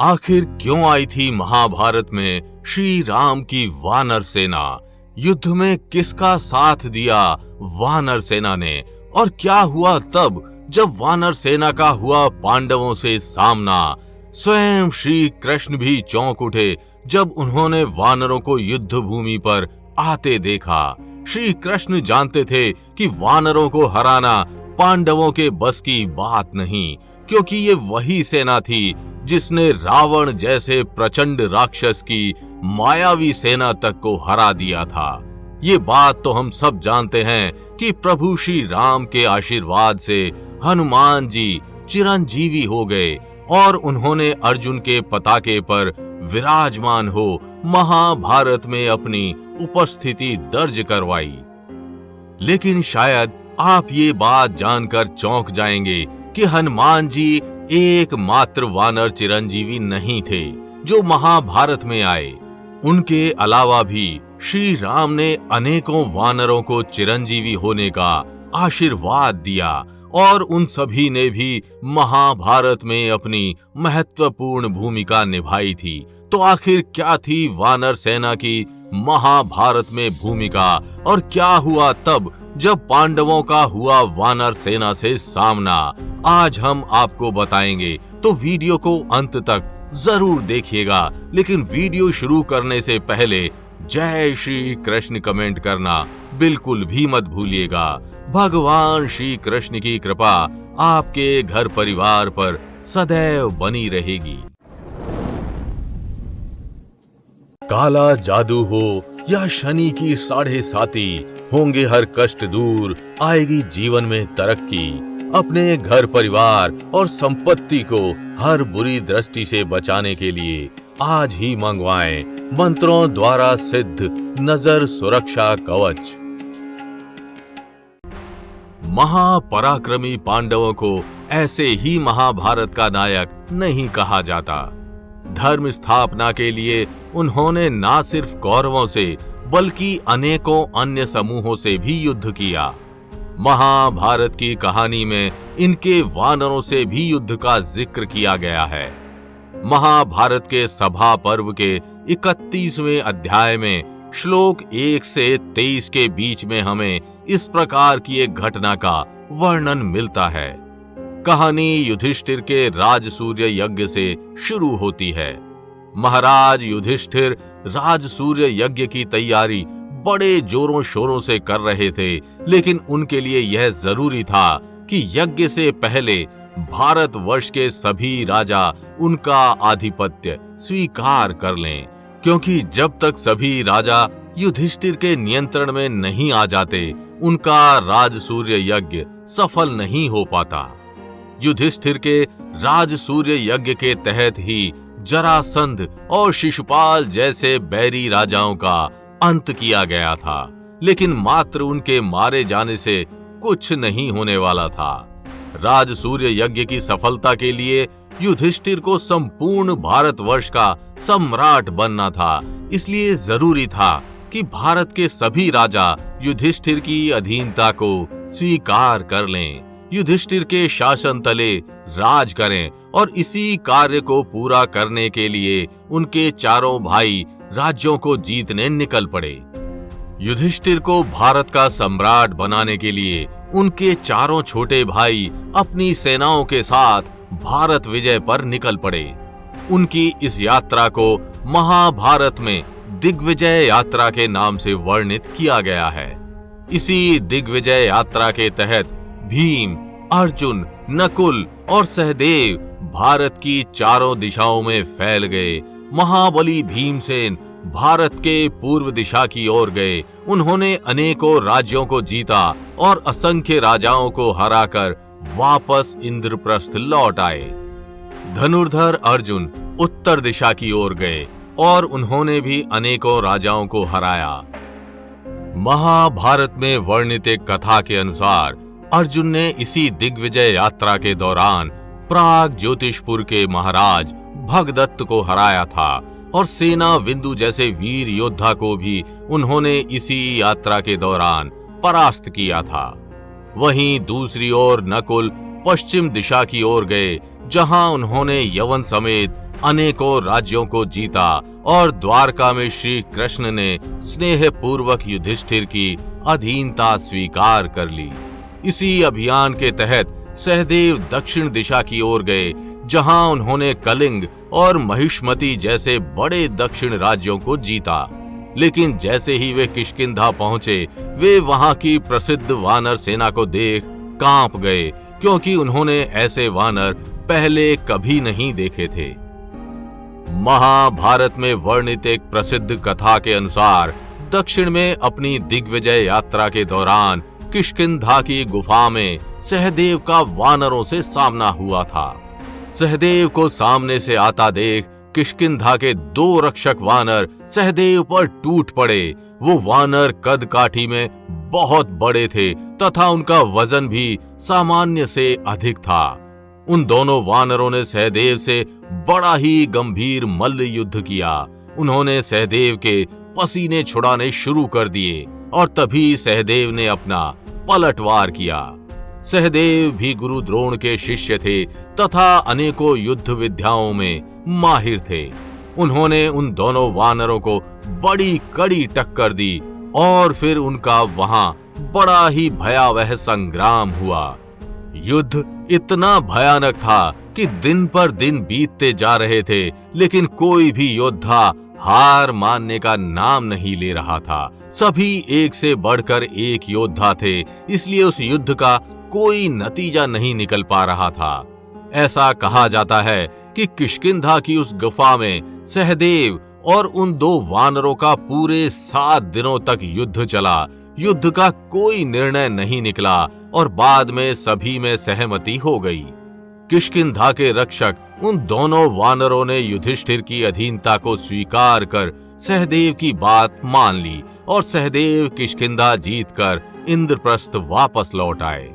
आखिर क्यों आई थी महाभारत में श्री राम की वानर सेना? युद्ध में किसका साथ दिया वानर सेना ने? और क्या हुआ तब जब वानर सेना का हुआ पांडवों से सामना? स्वयं श्री कृष्ण भी चौंक उठे जब उन्होंने वानरों को युद्ध भूमि पर आते देखा। श्री कृष्ण जानते थे कि वानरों को हराना पांडवों के बस की बात नहीं, क्योंकि ये वही सेना थी जिसने रावण जैसे प्रचंड राक्षस की मायावी सेना तक को हरा दिया था। ये बात तो हम सब जानते हैं कि प्रभु श्री राम के आशीर्वाद से हनुमान जी चिरंजीवी हो गए और उन्होंने अर्जुन के पताके पर विराजमान हो महाभारत में अपनी उपस्थिति दर्ज करवाई। लेकिन शायद आप ये बात जानकर चौंक जाएंगे कि हनुमान जी एकमात्र वानर चिरंजीवी नहीं थे जो महाभारत में आए। उनके अलावा भी श्री राम ने अनेकों वानरों को चिरंजीवी होने का आशीर्वाद दिया और उन सभी ने भी महाभारत में अपनी महत्वपूर्ण भूमिका निभाई थी। तो आखिर क्या थी वानर सेना की महाभारत में भूमिका और क्या हुआ तब जब पांडवों का हुआ वानर सेना से सामना? आज हम आपको बताएंगे, तो वीडियो को अंत तक जरूर देखिएगा। लेकिन वीडियो शुरू करने से पहले जय श्री कृष्ण कमेंट करना बिल्कुल भी मत भूलिएगा। भगवान श्री कृष्ण की कृपा आपके घर परिवार पर सदैव बनी रहेगी। काला जादू हो या शनि की 7.5 होंगे हर कष्ट दूर, आएगी जीवन में तरक्की। अपने घर परिवार और संपत्ति को हर बुरी दृष्टि से बचाने के लिए आज ही मंगवाएं मंत्रों द्वारा सिद्ध नजर सुरक्षा कवच। महापराक्रमी पांडवों को ऐसे ही महाभारत का नायक नहीं कहा जाता। धर्म स्थापना के लिए उन्होंने न सिर्फ कौरवों से बल्कि अनेकों अन्य समूहों से भी युद्ध किया। महाभारत की कहानी में इनके वानरों से भी युद्ध का जिक्र किया गया है। महाभारत के सभा पर्व के 31वें अध्याय में श्लोक 1 से 23 के बीच में हमें इस प्रकार की एक घटना का वर्णन मिलता है। कहानी युधिष्ठिर के राजसूय यज्ञ से शुरू होती है। महाराज युधिष्ठिर राजसूय यज्ञ की तैयारी बड़े जोरों शोरों से कर रहे थे, लेकिन उनके लिए यह जरूरी था कि यज्ञ से पहले भारतवर्ष के सभी राजा उनका आधिपत्य स्वीकार कर लें, क्योंकि जब तक सभी राजा युधिष्ठिर के नियंत्रण में नहीं आ जाते, उनका राजसूय यज्ञ सफल नहीं हो पाता। युधिष्ठिर के राजसूय यज्ञ के तहत ही जरासंध और शिशुपाल जैसे बैरी राजाओं का अंत किया गया था, लेकिन मात्र उनके मारे जाने से कुछ नहीं होने वाला था। राजसूय यज्ञ की सफलता के लिए युधिष्ठिर को संपूर्ण भारतवर्ष का सम्राट बनना था। इसलिए जरूरी था कि भारत के सभी राजा युधिष्ठिर की अधीनता को स्वीकार कर लें, युधिष्ठिर के शासन तले राज करें, और इसी कार्य को पूरा करने के लिए उनके चारों भाई राज्यों को जीतने निकल पड़े। युधिष्ठिर को भारत का सम्राट बनाने के लिए उनके चारों छोटे भाई अपनी सेनाओं के साथ भारत विजय पर निकल पड़े। उनकी इस यात्रा को महाभारत में दिग्विजय यात्रा के नाम से वर्णित किया गया है। इसी दिग्विजय यात्रा के तहत भीम, अर्जुन, नकुल और सहदेव भारत की चारों दिशाओं में फैल गए। महाबली भीमसेन भारत के पूर्व दिशा की ओर गए। उन्होंने अनेकों राज्यों को जीता और असंख्य राजाओं को हराकर वापस इंद्रप्रस्थ लौट आए। धनुर्धर अर्जुन उत्तर दिशा की ओर गए और उन्होंने भी अनेकों राजाओं को हराया। महाभारत में वर्णित एक कथा के अनुसार अर्जुन ने इसी दिग्विजय यात्रा के दौरान प्राग ज्योतिषपुर के महाराज भगदत्त को हराया था और सेना बिंदु जैसे वीर योद्धा को भी उन्होंने इसी यात्रा के दौरान परास्त किया था। वहीं दूसरी ओर नकुल पश्चिम दिशा की ओर गए, जहां उन्होंने यवन समेत अनेकों राज्यों को जीता और द्वारका में श्री कृष्ण ने स्नेह पूर्वक युधिष्ठिर की अधीनता स्वीकार कर ली। इसी अभियान के तहत सहदेव दक्षिण दिशा की ओर गए, जहां उन्होंने कलिंग और महिष्मति जैसे बड़े दक्षिण राज्यों को जीता। लेकिन जैसे ही वे किष्किंधा पहुंचे, वे वहां की प्रसिद्ध वानर सेना को देख कांप गए, क्योंकि उन्होंने ऐसे वानर पहले कभी नहीं देखे थे। महाभारत में वर्णित एक प्रसिद्ध कथा के अनुसार दक्षिण में अपनी दिग्विजय यात्रा के दौरान किष्किंधा की गुफा में सहदेव का वानरों से सामना हुआ था। सहदेव को सामने से आता देख किष्किंधा के 2 रक्षक वानर सहदेव पर टूट पड़े। वो वानर कद काठी में बहुत बड़े थे तथा उनका वजन भी सामान्य से अधिक था। उन दोनों वानरों ने सहदेव से बड़ा ही गंभीर मल्ल युद्ध किया। उन्होंने सहदेव के पसीने छुड़ाने शुरू कर दिए और तभी सहदेव ने अपना पलटवार किया। सहदेव भी गुरु द्रोण के शिष्य थे तथा अनेकों युद्ध विद्याओं में माहिर थे। उन्होंने उन दोनों वानरों को बड़ी कड़ी टक्कर दी और फिर उनका वहां बड़ा ही भयावह संग्राम हुआ। युद्ध इतना भयानक था कि दिन पर दिन बीतते जा रहे थे, लेकिन कोई भी योद्धा हार मानने का नाम नहीं ले रहा था। सभी एक से बढ़कर एक योद्धा थे, इसलिए उस युद्ध का कोई नतीजा नहीं निकल पा रहा था। ऐसा कहा जाता है कि किष्किंधा की उस गुफा में सहदेव और उन 2 वानरों का पूरे 7 दिनों तक युद्ध चला। युद्ध का कोई निर्णय नहीं निकला और बाद में सभी में सहमति हो गई। किष्किंधा के रक्षक उन दोनों वानरों ने युधिष्ठिर की अधीनता को स्वीकार कर सहदेव की बात मान ली और सहदेव किष्किंधा जीतकर इंद्रप्रस्थ वापस लौट आए।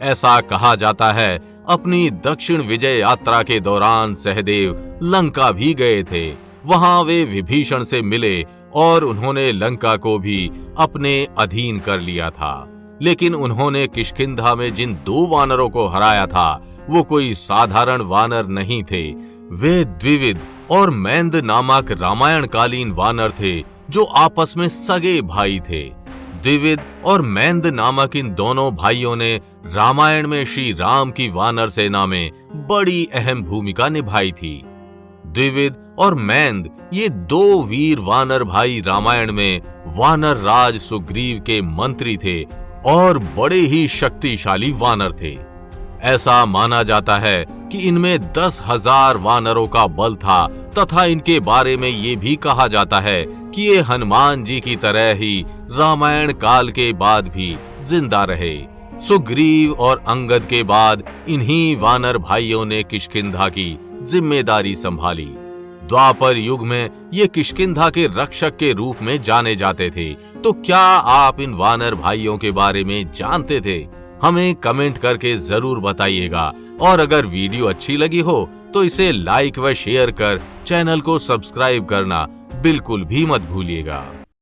ऐसा कहा जाता है अपनी दक्षिण विजय यात्रा के दौरान सहदेव लंका भी गए थे। वहां वे विभीषण से मिले और उन्होंने लंका को भी अपने अधीन कर लिया था। लेकिन उन्होंने किष्किंधा में जिन 2 वानरों को हराया था वो कोई साधारण वानर नहीं थे। वे द्विविद और मैंद नामक रामायणकालीन वानर थे जो आपस में सगे भाई थे। द्विविद और मैंद नामक इन दोनों भाइयों ने रामायण में श्री राम की वानर सेना में बड़ी अहम भूमिका निभाई थी। द्विविद और मैंद ये 2 वीर वानर भाई रामायण में वानर राज सुग्रीव के मंत्री थे और बड़े ही शक्तिशाली वानर थे। ऐसा माना जाता है कि इनमें 10,000 वानरों का बल था तथा इनके बारे में ये भी कहा जाता है कि ये हनुमान जी की तरह ही रामायण काल के बाद भी जिंदा रहे। सुग्रीव और अंगद के बाद इन्हीं वानर भाइयों ने किष्किंधा की जिम्मेदारी संभाली। द्वापर युग में ये किष्किंधा के रक्षक के रूप में जाने जाते थे। तो क्या आप इन वानर भाइयों के बारे में जानते थे? हमें कमेंट करके जरूर बताइएगा और अगर वीडियो अच्छी लगी हो तो इसे लाइक व शेयर कर चैनल को सब्सक्राइब करना बिल्कुल भी मत भूलिएगा।